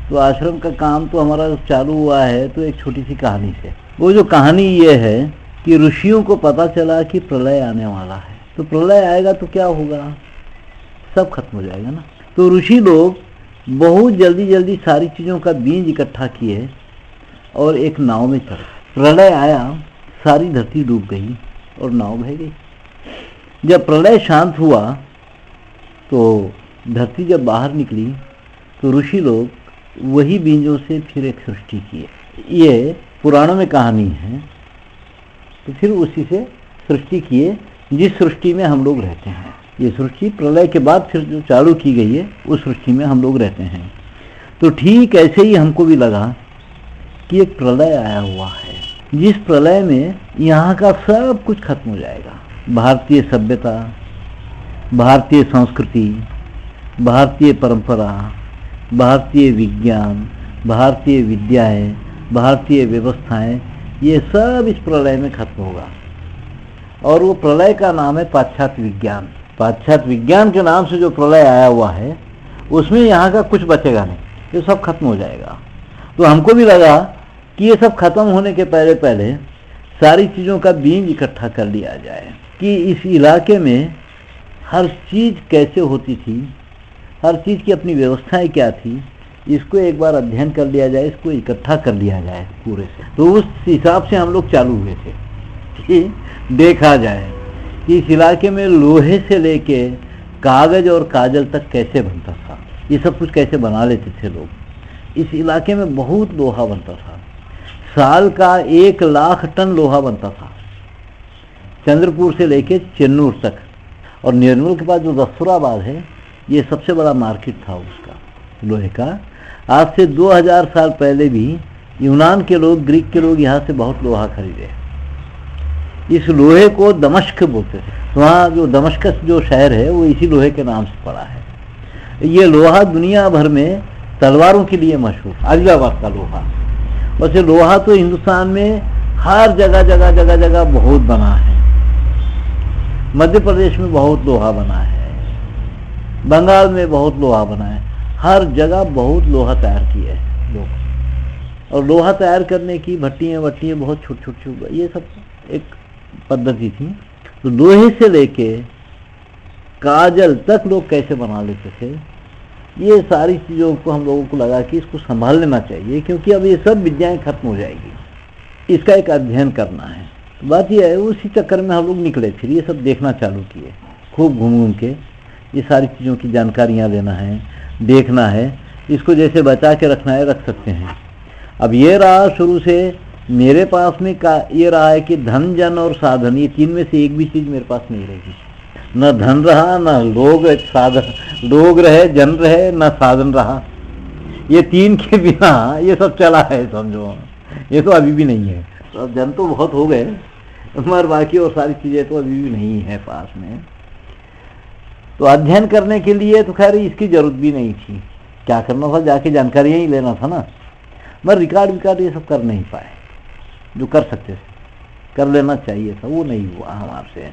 तो आश्रम का काम तो हमारा चालू हुआ है तो एक छोटी सी कहानी से। वो जो कहानी ये है कि ऋषियों को पता चला कि प्रलय आने वाला है, तो प्रलय आएगा तो क्या होगा, सब खत्म हो जाएगा ना। तो ऋषि लोग बहुत जल्दी जल्दी सारी चीज़ों का बीज इकट्ठा किए और एक नाव में चढ़े। प्रलय आया, सारी धरती डूब गई और नाव बह गई। जब प्रलय शांत हुआ तो धरती जब बाहर निकली तो ऋषि लोग वही बीजों से फिर एक सृष्टि किए। ये पुराणों में कहानी है। तो फिर उसी से सृष्टि किए जिस सृष्टि में हम लोग रहते हैं। ये सृष्टि प्रलय के बाद फिर जो चालू की गई है उस सृष्टि में हम लोग रहते हैं। तो ठीक ऐसे ही हमको भी लगा कि एक प्रलय आया हुआ है, जिस प्रलय में यहाँ का सब कुछ खत्म हो जाएगा। भारतीय सभ्यता, भारतीय संस्कृति, भारतीय परंपरा, भारतीय विज्ञान, भारतीय विद्याएं, भारतीय व्यवस्थाएं, ये सब इस प्रलय में खत्म होगा। और वो प्रलय का नाम है पाश्चात्य विज्ञान। पाश्चात्य विज्ञान के नाम से जो प्रलय आया हुआ है उसमें यहाँ का कुछ बचेगा नहीं, ये सब खत्म हो जाएगा। तो हमको भी लगा कि ये सब खत्म होने के पहले पहले सारी चीज़ों का बीज इकट्ठा कर लिया जाए कि इस इलाके में हर चीज़ कैसे होती थी, हर चीज़ की अपनी व्यवस्थाएं क्या थी, इसको एक बार अध्ययन कर लिया जाए, इसको इकट्ठा कर लिया जाए पूरे से। तो उस हिसाब से हम लोग चालू हुए थे कि देखा जाए कि इस इलाके में लोहे से लेके कागज और काजल तक कैसे बनता था, ये सब कुछ कैसे बना लेते थे लोग। इस इलाके में बहुत लोहा बनता था, साल का 1 लाख टन लोहा बनता था, चंद्रपुर से लेके चेन्नूर तक। और निर्मल के पास जो दस्तूराबाद है, ये सबसे बड़ा मार्केट था उसका लोहे का। आज से 2000 साल पहले भी यूनान के लोग, ग्रीक के लोग यहाँ से बहुत लोहा खरीदे। इस लोहे को दमश्क बोलते थे। तो वहाँ जो दमश्कस जो शहर है वो इसी लोहे के नाम से पड़ा है। ये लोहा दुनिया भर में तलवारों के लिए मशहूर, आदिलाबाद का लोहा। वैसे लोहा तो हिंदुस्तान में हर जगह जगह जगह जगह बहुत बना है। मध्य प्रदेश में बहुत लोहा बना है, बंगाल में बहुत लोहा बना है, हर जगह बहुत लोहा तैयार किया है लोग। और लोहा तैयार करने की भट्टियाँ बहुत छोटी छोटी, ये सब एक पद्धति थी। तो लोहे से लेके काजल तक लोग कैसे बना लेते थे, ये सारी चीज़ों को हम लोगों को लगा कि इसको संभाल लेना चाहिए, क्योंकि अब ये सब विद्याएं खत्म हो जाएगी, इसका एक अध्ययन करना है। तो बात यह है, उसी चक्कर में हम लोग निकले, फिर ये सब देखना चालू किए, खूब घूम घूम के ये सारी चीज़ों की जानकारियाँ लेना है, देखना है, इसको जैसे बचा के रखना है रख सकते हैं। अब ये रहा शुरू से मेरे पास में ये रहा है कि धन, जन और साधन, ये 3 में से एक भी चीज़ मेरे पास नहीं रहेगी। न धन रहा, न लोग रहे, जन रहे, न साधन रहा। ये 3 के बिना ये सब चला है, समझो। ये तो अभी भी नहीं है। तो जन तो बहुत हो गए, मगर बाकी और सारी चीज़ें तो अभी भी नहीं है पास में। तो अध्ययन करने के लिए तो खैर इसकी जरूरत भी नहीं थी। क्या करना था, जाके जानकारियाँ ही लेना था ना। मगर रिकॉर्ड ये सब कर नहीं पाए, जो कर सकते थे, कर लेना चाहिए था, वो नहीं हुआ हमारे से।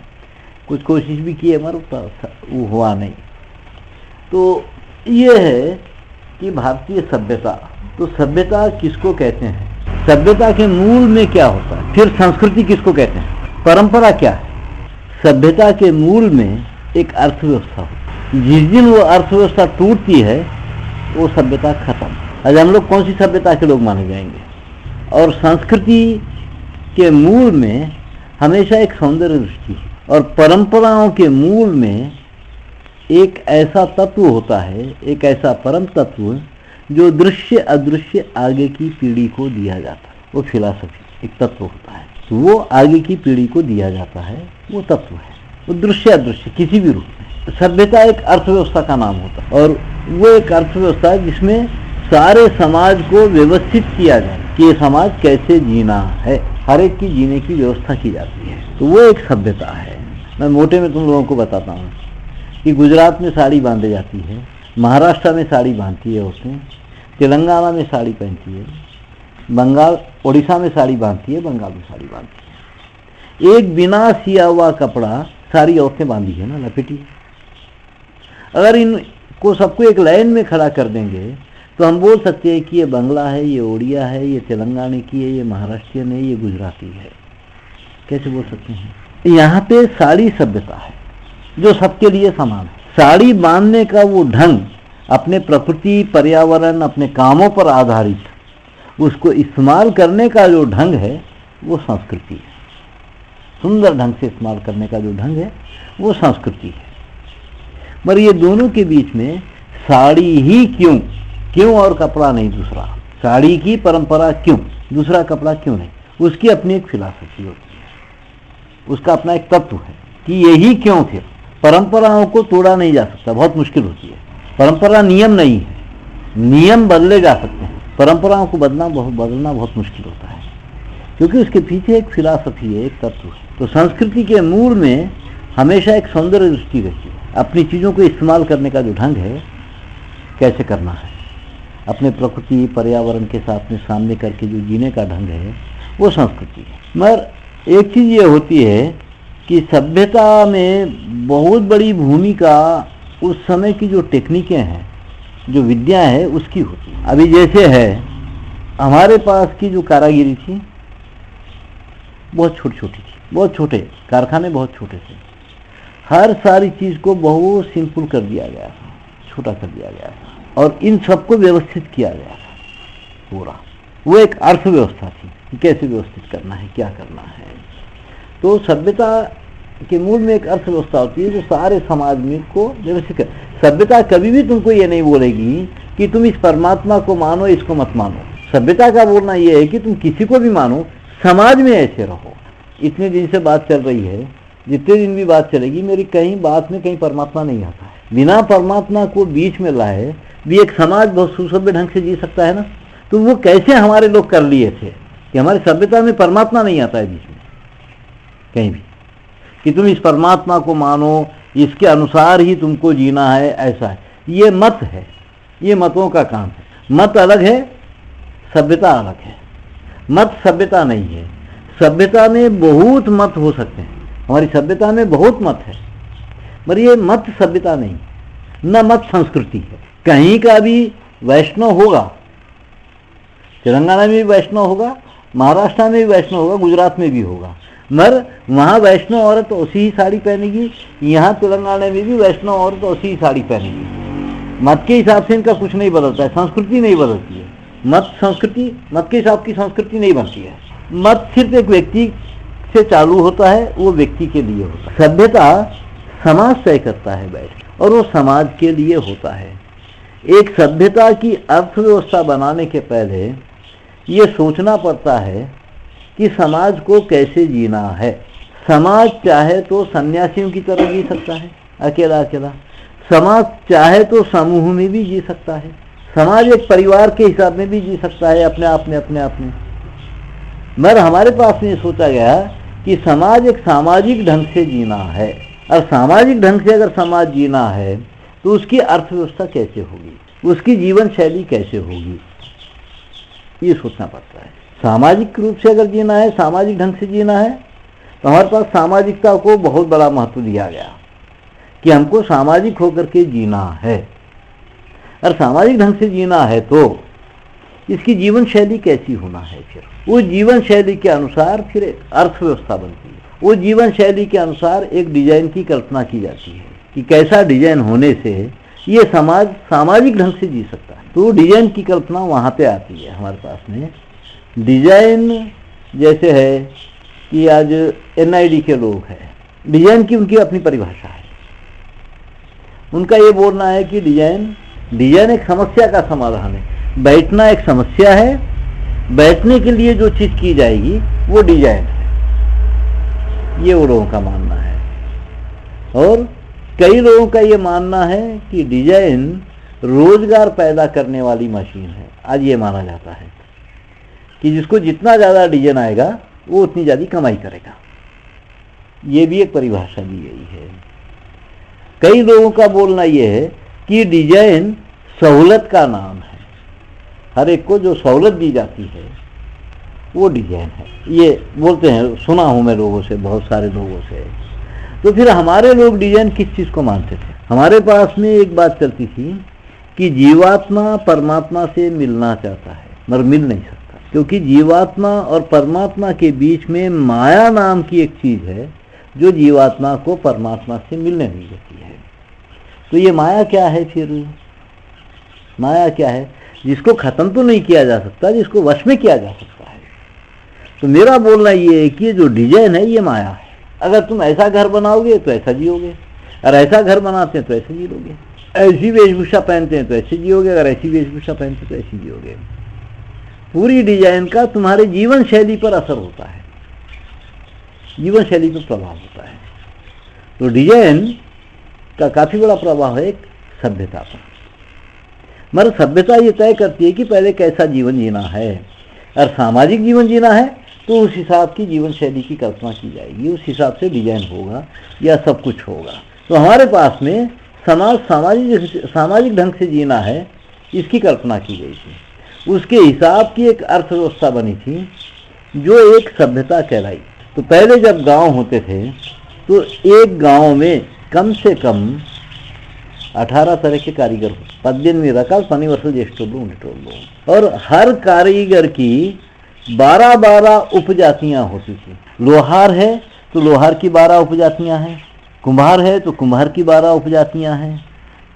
कुछ कोशिश भी की है मगर वो हुआ नहीं। तो ये है कि भारतीय सभ्यता, तो सभ्यता किसको कहते हैं, सभ्यता के मूल में क्या होता है, फिर संस्कृति किसको कहते हैं, परंपरा क्या है। सभ्यता के मूल में एक अर्थव्यवस्था होती है। जिस दिन वो अर्थव्यवस्था टूटती है वो सभ्यता खत्म। आज हम लोग कौन सी सभ्यता के लोग माने जाएंगे। और संस्कृति के मूल में हमेशा एक सौंदर्य दृष्टि है, और परंपराओं के मूल में एक ऐसा तत्व होता है, एक ऐसा परम तत्व जो दृश्य अदृश्य आगे की पीढ़ी को दिया जाता है। वो फिलॉसफी एक तत्व होता है, तो वो आगे की पीढ़ी को दिया जाता है, वो तत्व है, वो दृश्य अदृश्य किसी भी रूप में। सभ्यता एक अर्थव्यवस्था का नाम होता है, और वो एक अर्थव्यवस्था जिसमें सारे समाज को व्यवस्थित किया जाए कि ये समाज कैसे जीना है, हर एक की जीने की व्यवस्था की जाती है। तो वो एक सभ्यता है। मैं मोटे में तुम लोगों को बताता हूँ कि गुजरात में साड़ी बांधी जाती है, महाराष्ट्र में साड़ी बांधती है औरतें, तेलंगाना में साड़ी पहनती है, बंगाल उड़ीसा में साड़ी बांधती है, बंगाल में साड़ी बांधती है। एक बिना सिया हुआ कपड़ा सारी औरतें बांधी है ना, लपेटी। अगर इनको सबको एक लाइन में खड़ा कर देंगे तो हम बोल सकते हैं कि ये बंगला है, ये ओडिया है, ये तेलंगाना की है, ये महाराष्ट्रियन है, ये गुजराती है। कैसे बोल सकते हैं? यहाँ पे साड़ी सभ्यता है जो सबके लिए समान है। साड़ी बांधने का वो ढंग अपने प्रकृति, पर्यावरण, अपने कामों पर आधारित, उसको इस्तेमाल करने का जो ढंग है वो संस्कृति है। सुंदर ढंग से इस्तेमाल करने का जो ढंग है वो संस्कृति है। मगर ये दोनों के बीच में साड़ी ही क्यों और कपड़ा नहीं दूसरा? साड़ी की परंपरा क्यों, दूसरा कपड़ा क्यों नहीं? उसकी अपनी एक फिलॉसफी होती है, उसका अपना एक तत्व है कि यही क्यों। फिर परंपराओं को तोड़ा नहीं जा सकता, बहुत मुश्किल होती है। परंपरा नियम नहीं है, नियम बदले जा सकते हैं, परंपराओं को बदलना बहुत मुश्किल होता है, क्योंकि उसके पीछे एक फिलॉसफी है, एक तत्व है। तो संस्कृति के मूल में हमेशा एक सौंदर्य दृष्टि रहती है। अपनी चीज़ों को इस्तेमाल करने का जो ढंग है, कैसे करना है, अपने प्रकृति, पर्यावरण के साथ में सामने करके जो जीने का ढंग है वो संस्कृति है। मगर एक चीज़ ये होती है कि सभ्यता में बहुत बड़ी भूमिका उस समय की जो टेक्निकें हैं, जो विद्या है, उसकी होती है। अभी जैसे है हमारे पास की जो कारागिरी थी बहुत छोटी थी, बहुत छोटे कारखाने, बहुत छोटे थे। हर सारी चीज़ को बहुत सिंपल कर दिया गया था, छोटा कर दिया गया था, और इन सबको व्यवस्थित किया गया था पूरा। वो एक अर्थव्यवस्था थी कि कैसे व्यवस्थित करना है, क्या करना है। तो सभ्यता के मूल में एक अर्थव्यवस्था होती है जो सारे समाज में को व्यवस्थित कर। सभ्यता कभी भी तुमको ये नहीं बोलेगी कि तुम इस परमात्मा को मानो, इसको मत मानो। सभ्यता का बोलना ये है कि तुम किसी को भी मानो, समाज में ऐसे रहो। इतने दिन से बात चल रही है, जितने दिन भी बात चलेगी, मेरी कहीं बात में कहीं परमात्मा नहीं आता है। बिना परमात्मा को बीच में लाए भी एक समाज बहुत सुसभ्य ढंग से जी सकता है ना। तो वो कैसे हमारे लोग कर लिए थे कि हमारी सभ्यता में परमात्मा नहीं आता है बीच में कहीं भी, कि तुम इस परमात्मा को मानो, इसके अनुसार ही तुमको जीना है, ऐसा है। ये मत है, ये मतों का काम है। मत अलग है, सभ्यता अलग है। मत सभ्यता नहीं है। सभ्यता में बहुत मत हो सकते हैं, हमारी सभ्यता में बहुत मत है, पर ये मत सभ्यता नहीं, न मत संस्कृति है। कहीं का भी वैष्णव होगा, तेलंगाना में भी वैष्णव होगा, महाराष्ट्र में भी वैष्णव होगा, गुजरात में भी होगा, मगर वहाँ वैष्णव औरत उसी ही साड़ी पहनेगी, यहाँ तेलंगाना में भी वैष्णव औरत उसी ही साड़ी पहनेगी। मत के हिसाब से इनका कुछ नहीं बदलता है, संस्कृति नहीं बदलती है। मत संस्कृति, मत के हिसाब की संस्कृति नहीं बनती है। मत सिर्फ एक व्यक्ति से चालू होता है, वो व्यक्ति के लिए होता है। सभ्यता समाज तय करता है बैठ, और वो समाज के लिए होता है। एक सभ्यता की अर्थव्यवस्था बनाने के पहले ये सोचना पड़ता है कि समाज को कैसे जीना है। समाज चाहे तो सन्यासियों की तरह जी सकता है, अकेला अकेला। समाज चाहे तो समूह में भी जी सकता है। समाज एक परिवार के हिसाब में भी जी सकता है, अपने आप में। मगर हमारे पास में सोचा गया कि समाज एक सामाजिक ढंग से जीना है, और सामाजिक ढंग से अगर समाज जीना है तो उसकी अर्थव्यवस्था कैसे होगी, उसकी जीवन शैली कैसे होगी, ये सोचना पड़ता है। सामाजिक रूप से अगर जीना है, सामाजिक ढंग से जीना है, तो हमारे पास सामाजिकता को बहुत बड़ा महत्व दिया गया कि हमको सामाजिक होकर के जीना है। और सामाजिक ढंग से जीना है तो इसकी जीवन शैली कैसी होना है, फिर वो जीवन शैली के अनुसार फिर एक अर्थव्यवस्था बनती है। वो जीवन शैली के अनुसार एक डिजाइन की कल्पना की जाती है कि कैसा डिजाइन होने से ये समाज सामाजिक ढंग से जी सकता है। तो डिजाइन की कल्पना वहाँ पे आती है हमारे पास में। डिजाइन जैसे है कि आज NID के लोग हैं, डिजाइन की उनकी अपनी परिभाषा है। उनका ये बोलना है कि डिजाइन एक समस्या का समाधान है। बैठना एक समस्या है, बैठने के लिए जो चीज की जाएगी वो डिजाइन है, ये वो लोगों का मानना है। और कई लोगों का ये मानना है कि डिजाइन रोजगार पैदा करने वाली मशीन है। आज ये माना जाता है कि जिसको जितना ज़्यादा डिजाइन आएगा वो उतनी ज़्यादा कमाई करेगा। ये भी एक परिभाषा दी गई है। कई लोगों का बोलना ये है कि डिजाइन सहूलत का नाम है, हर एक को जो सहूलत दी जाती है वो डिजाइन है, ये बोलते हैं। सुना हूं मैं लोगों से, बहुत सारे लोगों से। तो फिर हमारे लोग डिजाइन किस चीज़ को मानते थे? हमारे पास में एक बात चलती थी कि जीवात्मा परमात्मा से मिलना चाहता है मगर मिल नहीं सकता, क्योंकि जीवात्मा और परमात्मा के बीच में माया नाम की एक चीज है जो जीवात्मा को परमात्मा से मिलने नहीं देती है। तो ये माया क्या है फिर? माया क्या है? जिसको खत्म तो नहीं किया जा सकता, जिसको वश में किया जा सकता है। तो मेरा बोलना ये है कि जो डिजाइन है ये माया है। अगर तुम ऐसा घर बनाओगे तो ऐसा जियोगे, और ऐसा घर बनाते हैं तो ऐसे जी लोगे, ऐसी वेशभूषा पहनते हैं तो ऐसे जियोगे, अगर ऐसी वेशभूषा पहनते तो ऐसी जियोगे। पूरी डिजाइन का तुम्हारे जीवन शैली पर असर होता है, जीवन शैली पर प्रभाव होता है। तो डिजाइन का काफी बड़ा प्रभाव है एक सभ्यता पर। मगर सभ्यता ये तय करती है कि पहले कैसा जीवन जीना है, और सामाजिक जीवन जीना है तो उस हिसाब की जीवन शैली की कल्पना की जाएगी, उस हिसाब से डिजाइन होगा या सब कुछ होगा। तो हमारे पास में समाज सामाजिक ढंग से जीना है, इसकी कल्पना की गई थी। उसके हिसाब की एक अर्थव्यवस्था बनी थी जो एक सभ्यता कहलाई। तो पहले जब गांव होते थे तो एक गांव में कम से कम 18 तरह के कारीगर होते, 18 रकाल 12 वर्ष ज्येष्ठोल्लू उंडेटोल्लू, और हर कारीगर की 12 उपजातियां होती थी। लोहार है तो लोहार की 12 उपजातियां हैं, कुम्हार है तो कुम्हार की 12 उपजातियां हैं,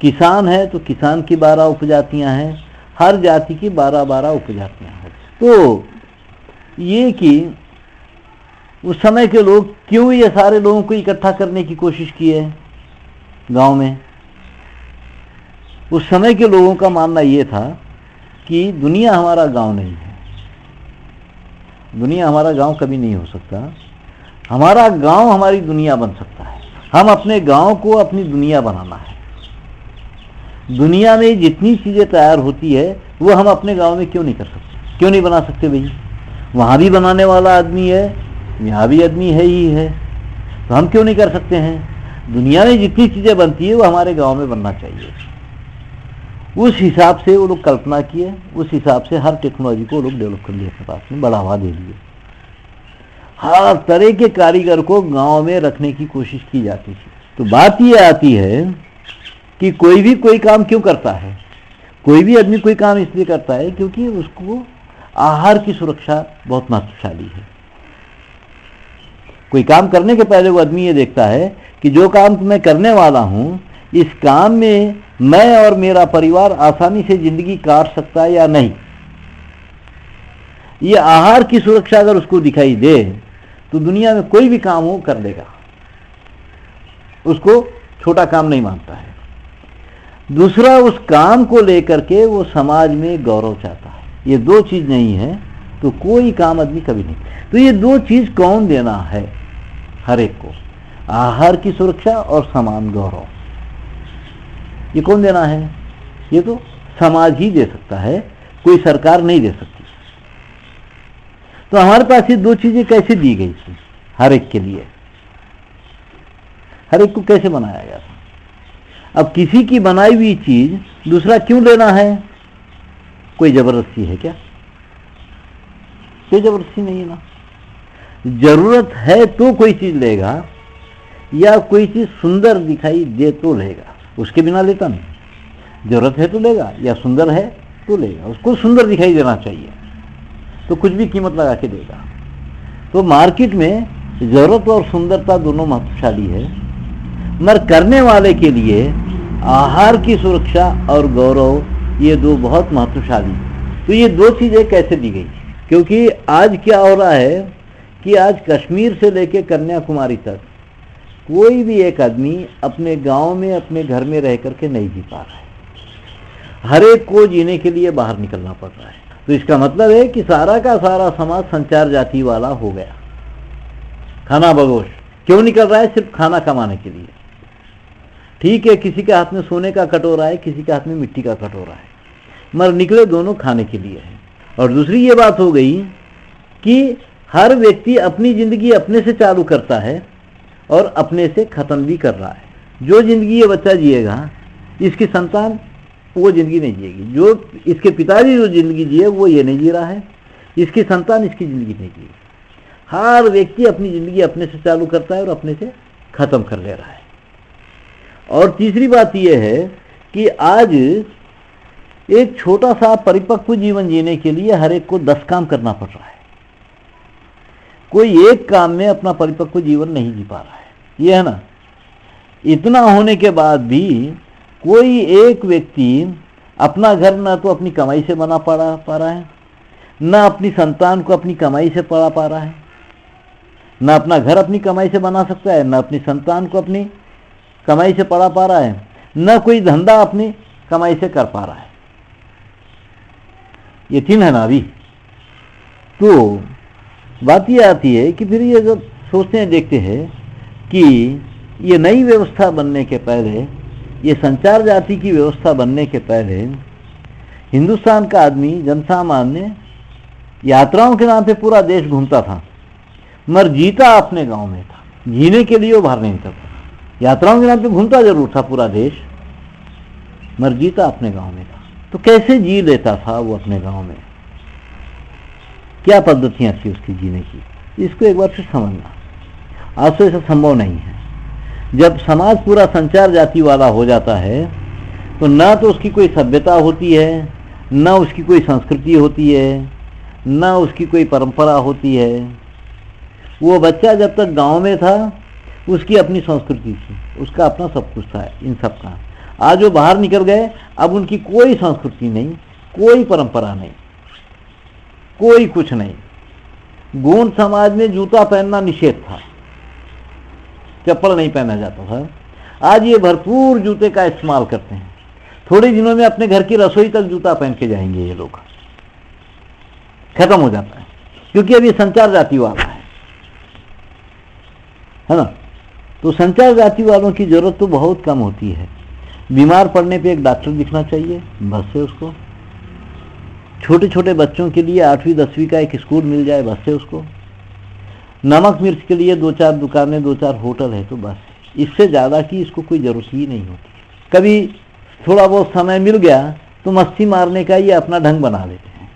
किसान है तो किसान की 12 उपजातियां हैं, हर जाति की 12 उपजातियां हैं। तो ये कि उस समय के लोग क्यों ये सारे लोगों को इकट्ठा करने की कोशिश की है गांव में? उस समय के लोगों का मानना ये था कि दुनिया हमारा गांव नहीं है, दुनिया हमारा गांव कभी नहीं हो सकता, हमारा गांव हमारी दुनिया बन सकता है। हम अपने गांव को अपनी दुनिया बनाना है। दुनिया में जितनी चीजें तैयार होती है वो हम अपने गांव में क्यों नहीं कर सकते, क्यों नहीं बना सकते भाई? वहां भी बनाने वाला आदमी है, यहाँ भी आदमी है ही है, तो हम क्यों नहीं कर सकते हैं? दुनिया में जितनी चीजें बनती है वो हमारे गांव में बनना चाहिए। उस हिसाब से वो लोग कल्पना किए, उस हिसाब से हर टेक्नोलॉजी को लोग डेवलप कर लिए, अपने पास में बढ़ावा दे दिए। हर तरह के कारीगर को गांव में रखने की कोशिश की जाती थी। तो बात ये आती है कि कोई भी कोई काम क्यों करता है? कोई भी आदमी कोई काम इसलिए करता है क्योंकि उसको आहार की सुरक्षा बहुत महत्वशाली है। कोई काम करने के पहले वो आदमी ये देखता है कि जो काम मैं करने वाला हूं, इस काम में मैं और मेरा परिवार आसानी से जिंदगी काट सकता है या नहीं। ये आहार की सुरक्षा अगर उसको दिखाई दे तो दुनिया में कोई भी काम हो कर देगा, उसको छोटा काम नहीं मानता है। दूसरा, उस काम को लेकर के वो समाज में गौरव चाहता है। ये दो चीज नहीं है तो कोई काम आदमी कभी नहीं। तो ये दो चीज कौन देना है हर एक को? आहार की सुरक्षा और समान गौरव, ये कौन देना है? ये तो समाज ही दे सकता है, कोई सरकार नहीं दे सकती। तो हमारे पास ये दो चीजें कैसे दी गई थी हर एक के लिए? हर एक को कैसे बनाया गया था? अब किसी की बनाई हुई चीज दूसरा क्यों लेना है? कोई जबरदस्ती है क्या? कोई जबरदस्ती नहीं है ना। जरूरत है तो कोई चीज लेगा, या कोई चीज सुंदर दिखाई दे तो लेगा, उसके बिना लेता नहीं। जरूरत है तो लेगा, या सुंदर है तो लेगा, उसको सुंदर दिखाई देना चाहिए तो कुछ भी कीमत लगा के देगा। तो मार्केट में जरूरत और सुंदरता दोनों महत्वशाली है, मगर करने वाले के लिए आहार की सुरक्षा और गौरव ये दो बहुत महत्वशाली। तो ये दो चीजें कैसे दी गई? क्योंकि आज क्या हो रहा है कि आज कश्मीर से लेकर कन्याकुमारी तक कोई भी एक आदमी अपने गांव में अपने घर में रह करके नहीं जी पा रहा है। हर एक को जीने के लिए बाहर निकलना पड़ रहा है। तो इसका मतलब है कि सारा का सारा समाज संचार जाति वाला हो गया, खाना बगोश। क्यों निकल रहा है? सिर्फ खाना कमाने के लिए। ठीक है, किसी के हाथ में सोने का कटोरा है, किसी के हाथ में मिट्टी का कटोरा है, मगर निकले दोनों खाने के लिए है। और दूसरी ये बात हो गई कि हर व्यक्ति अपनी जिंदगी अपने से चालू करता है और अपने से खत्म भी कर रहा है। जो जिंदगी ये बच्चा जिएगा, इसकी संतान वो जिंदगी नहीं जिएगी। जो इसके पिताजी जो जिंदगी जिए वो ये नहीं जी रहा है, इसकी संतान इसकी जिंदगी नहीं जिएगी। हर व्यक्ति अपनी जिंदगी अपने से चालू करता है और अपने से खत्म कर ले रहा है। और तीसरी बात यह है कि आज एक छोटा सा परिपक्व जीवन जीने के लिए हर एक को 10 काम करना पड़ रहा है। कोई एक काम में अपना परिपक्व जीवन नहीं जी पा रहा है, ये है ना। इतना होने के बाद भी कोई एक व्यक्ति अपना घर ना तो अपनी कमाई से बना पा रहा है, ना अपनी संतान को अपनी कमाई से पढ़ा पा रहा है, ना अपना घर अपनी कमाई से बना सकता है, ना अपनी संतान को अपनी कमाई से पढ़ा पा रहा है, ना कोई धंधा अपनी कमाई से कर पा रहा है। ये 3 है ना अभी। तो बात ये आती है कि फिर ये जब सोचते हैं, देखते हैं कि ये नई व्यवस्था बनने के पहले, ये संचार जाति की व्यवस्था बनने के पहले हिंदुस्तान का आदमी जनसामान्य यात्राओं के नाम पे पूरा देश घूमता था, मगर जीता अपने गांव में था। जीने के लिए वो बाहर नहीं निकलता था। यात्राओं के नाम पे घूमता जरूर था पूरा देश, मगर जीता अपने गांव में था। तो कैसे जी लेता था वो अपने गांव में, क्या पद्धतियां थी उसकी जीने की, इसको एक बार फिर समझना। आज तो ऐसा संभव नहीं है। जब समाज पूरा संचार जाति वाला हो जाता है तो ना तो उसकी कोई सभ्यता होती है, ना उसकी कोई संस्कृति होती है, ना उसकी कोई परंपरा होती है। वो बच्चा जब तक गांव में था उसकी अपनी संस्कृति थी, उसका अपना सब कुछ था इन सब का। आज वो बाहर निकल गए, अब उनकी कोई संस्कृति नहीं, कोई परंपरा नहीं, कोई कुछ नहीं। गोंड समाज में जूता पहनना निषेध था, चप्पल नहीं पहना जाता था। आज ये भरपूर जूते का इस्तेमाल करते हैं। थोड़े दिनों में अपने घर की रसोई तक जूता पहन के जाएंगे ये लोग, खत्म हो जाता है, क्योंकि अब ये संचार जाति वाला है ना। तो संचार जाति वालों की जरूरत तो बहुत कम होती है। बीमार पड़ने पे एक डॉक्टर दिखना चाहिए, बस से उसको। छोटे छोटे बच्चों के लिए 8वीं 10वीं का एक स्कूल मिल जाए, बस से उसको। नमक मिर्च के लिए 2-4 दुकानें, 2-4 होटल है, तो बस। इससे ज़्यादा की इसको कोई ज़रूरत ही नहीं होती। कभी थोड़ा बहुत समय मिल गया तो मस्ती मारने का ये अपना ढंग बना लेते हैं।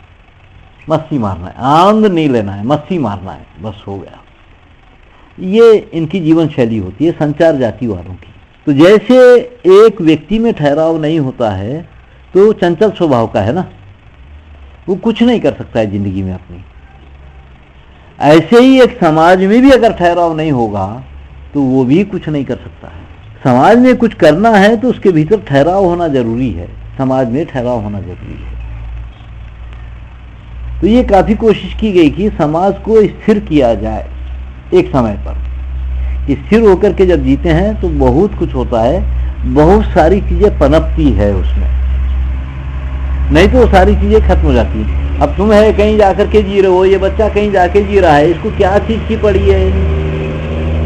मस्ती मारना है, आनंद नहीं लेना है, मस्ती मारना है, बस हो गया। ये इनकी जीवन शैली होती है संचार जाति वालों की। तो जैसे एक व्यक्ति में ठहराव नहीं होता है तो चंचल स्वभाव का है ना, वो कुछ नहीं कर सकता है जिंदगी में अपनी। ऐसे ही एक समाज में भी अगर ठहराव नहीं होगा तो वो भी कुछ नहीं कर सकता है। समाज में कुछ करना है तो उसके भीतर ठहराव होना जरूरी है, समाज में ठहराव होना जरूरी है। तो ये काफी कोशिश की गई कि समाज को स्थिर किया जाए एक समय पर। स्थिर होकर के जब जीते हैं तो बहुत कुछ होता है, बहुत सारी चीजें पनपती है उसमें, नहीं तो सारी चीजें खत्म हो जाती है। अब तुम है कहीं जाकर के जी रहे हो, ये बच्चा कहीं जाके जी रहा है, इसको क्या चीज की पड़ी है।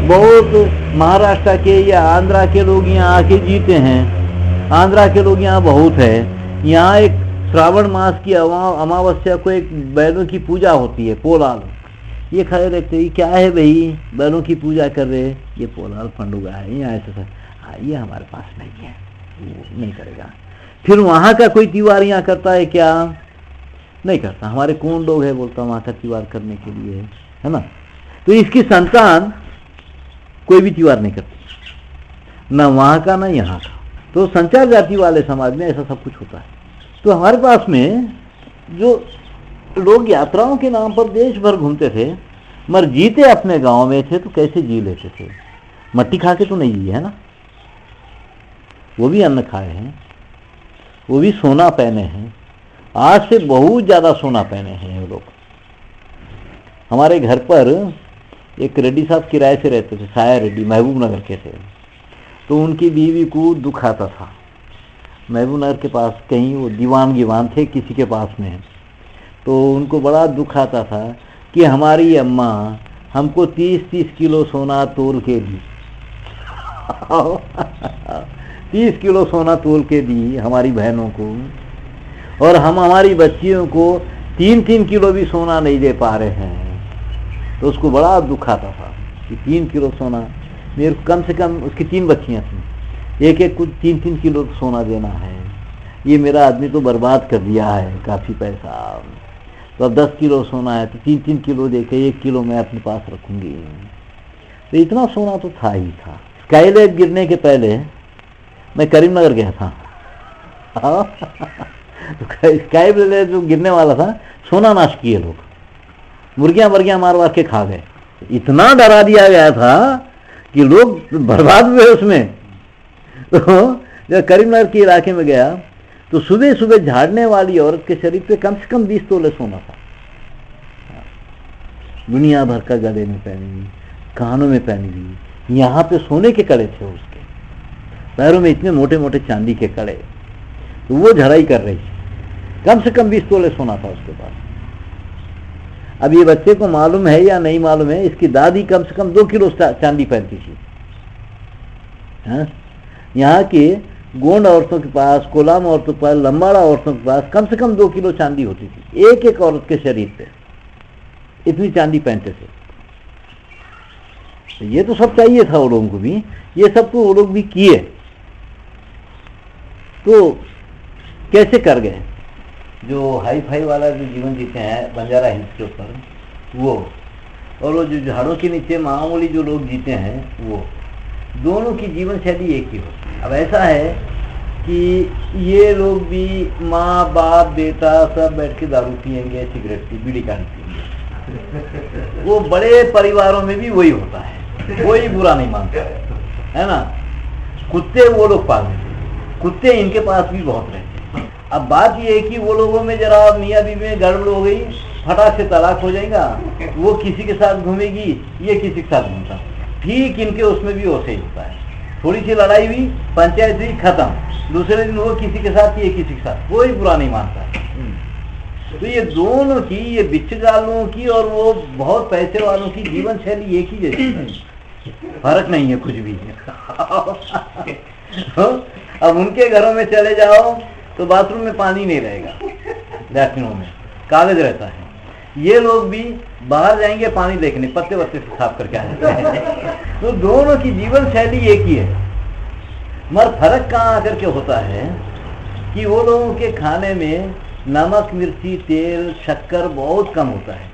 बहुत महाराष्ट्र के या आंध्रा के लोग यहाँ आके जीते हैं। आंध्रा के लोग यहाँ बहुत है। यहाँ एक श्रावण मास की अमावस्या को एक बैलों की पूजा होती है, पोलाल। ये खड़े रहते हैं, क्या है भाई, बैलों की पूजा कर रहे, ये पोलाल फंडुगा है, यहाँ ऐसा ये हमारे पास नहीं है, वो नहीं करेगा। फिर वहां का कोई त्योहार यहाँ करता है क्या? नहीं करता। हमारे कौन लोग है बोलता वहां का त्योहार करने के लिए, है ना। तो इसकी संतान कोई भी त्योहार नहीं करती, ना वहां का ना यहाँ का। तो संचार जाति वाले समाज में ऐसा सब कुछ होता है। तो हमारे पास में जो लोग यात्राओं के नाम पर देश भर घूमते थे मगर जीते अपने गांव में थे, तो कैसे जी लेते थे? मट्टी खा के तो नहीं जी, है ना। वो भी अन्न खाए हैं, वो भी सोना पहने हैं। आज से बहुत ज्यादा सोना पहने हैं ये लोग। हमारे घर पर एक रेड्डी साहब किराए से रहते थे, साया रेड्डी, महबूब नगर के थे। तो उनकी बीवी को दुख आता था। महबूब नगर के पास कहीं वो दीवान थे किसी के पास में, तो उनको बड़ा दुख आता था कि हमारी अम्मा हमको 30-30 किलो सोना तोल के दी 30 किलो सोना तोल के दी हमारी बहनों को, और हम हमारी बच्चियों को 3-3 किलो भी सोना नहीं दे पा रहे हैं। तो उसको बड़ा दुख आता था कि 3 किलो सोना, मेरे को कम से कम, उसकी 3 बच्चियां थी, एक एक को 3-3 किलो सोना देना है। ये मेरा आदमी तो बर्बाद कर दिया है काफ़ी पैसा। तो अब 10 किलो सोना है तो 3-3 किलो दे के 1 किलो मैं अपने पास रखूंगी। तो इतना सोना तो था ही था। स्काईलैब गिरने के पहले मैं करीमनगर गया था तो स्काई ब्लेड जो गिरने वाला था, सोना नाश किए लोग, मुर्गियां वर्गियां मार मार के खा गए। इतना डरा दिया गया था कि लोग बर्बाद हुए उसमें। तो जब करीमनगर के इलाके में गया तो सुबह सुबह झाड़ने वाली औरत के शरीर पे कम से कम 20 तोले सोना था, दुनिया भर का गले में पहनी हुई, कानों में पहनी हुई, यहाँ पे सोने के कड़े थे, उसके पैरों में इतने मोटे मोटे चांदी के कड़े। तो वो झड़ाई कर रही थी, कम से कम 20 तोले सोना था उसके पास। अब ये बच्चे को मालूम है या नहीं मालूम है, इसकी दादी कम से कम 2 किलो चांदी पहनती थी। यहाँ की गोंड औरतों के पास, कोलाम औरतों के पास, लंबाड़ा औरतों के पास कम से कम 2 किलो चांदी होती थी एक एक औरत के शरीर पे, इतनी चांदी पहनते थे। तो ये तो सब चाहिए था वो लोगों को भी, ये सब तो वो लोग भी किए। तो कैसे कर गए? जो हाई फाई वाला जो जीवन जीते हैं बंजारा हिल्स के ऊपर वो, और वो जो झाड़ों के नीचे मामूली जो लोग जीते हैं वो, दोनों की जीवन शैली एक ही होती है। अब ऐसा है कि ये लोग भी माँ बाप बेटा सब बैठ के दारू पियेंगे, सिगरेट पी, बीड़ी काट पियेंगे। वो बड़े परिवारों में भी वही होता है, कोई बुरा नहीं मानता है ना। कुत्ते वो लोग पालते, कुत्ते इनके पास भी बहुत रहते। अब बात ये है कि वो लोगों में जरा मियाँ बीवी में गड़बड़ हो गई, फटाक से तलाक हो जाएगा, वो किसी के साथ घूमेगी, ये किसी के साथ घूमता। ठीक इनके उसमें भी वैसे ही होता है, थोड़ी सी लड़ाई हुई, पंचायत हुई, खत्म, दूसरे दिन वो किसी के साथ, ये किसी के साथ, कोई बुरा नहीं मानता। तो ये दोनों की, ये बिच्छगालों की और वो बहुत पैसे वालों की जीवन शैली एक ही जैसी है, फर्क नहीं है कुछ भी। अब उनके घरों में चले जाओ तो बाथरूम में पानी नहीं रहेगा, लैट्रिनों में कागज रहता है। ये लोग भी बाहर जाएंगे पानी देखने, पत्ते वत्ते से साफ करके आ जाते हैं। तो दोनों की जीवन शैली एक ही है, मगर फर्क कहाँ आकर के होता है कि वो लोगों के खाने में नमक मिर्ची तेल शक्कर बहुत कम होता है,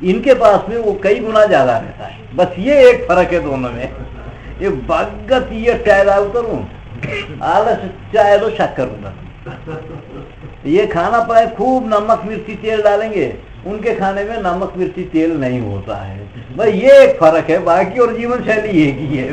इनके पास में वो कई गुना ज्यादा रहता है। बस ये एक फर्क है दोनों में। ये बगत ये चाय ला उतरू, आलस चाय दो शक्कर उतर। ये खाना पाए खूब नमक मिर्ची तेल डालेंगे, उनके खाने में नमक मिर्ची तेल नहीं होता है। भाई ये एक फर्क है, बाकी और जीवन शैली एक ही है।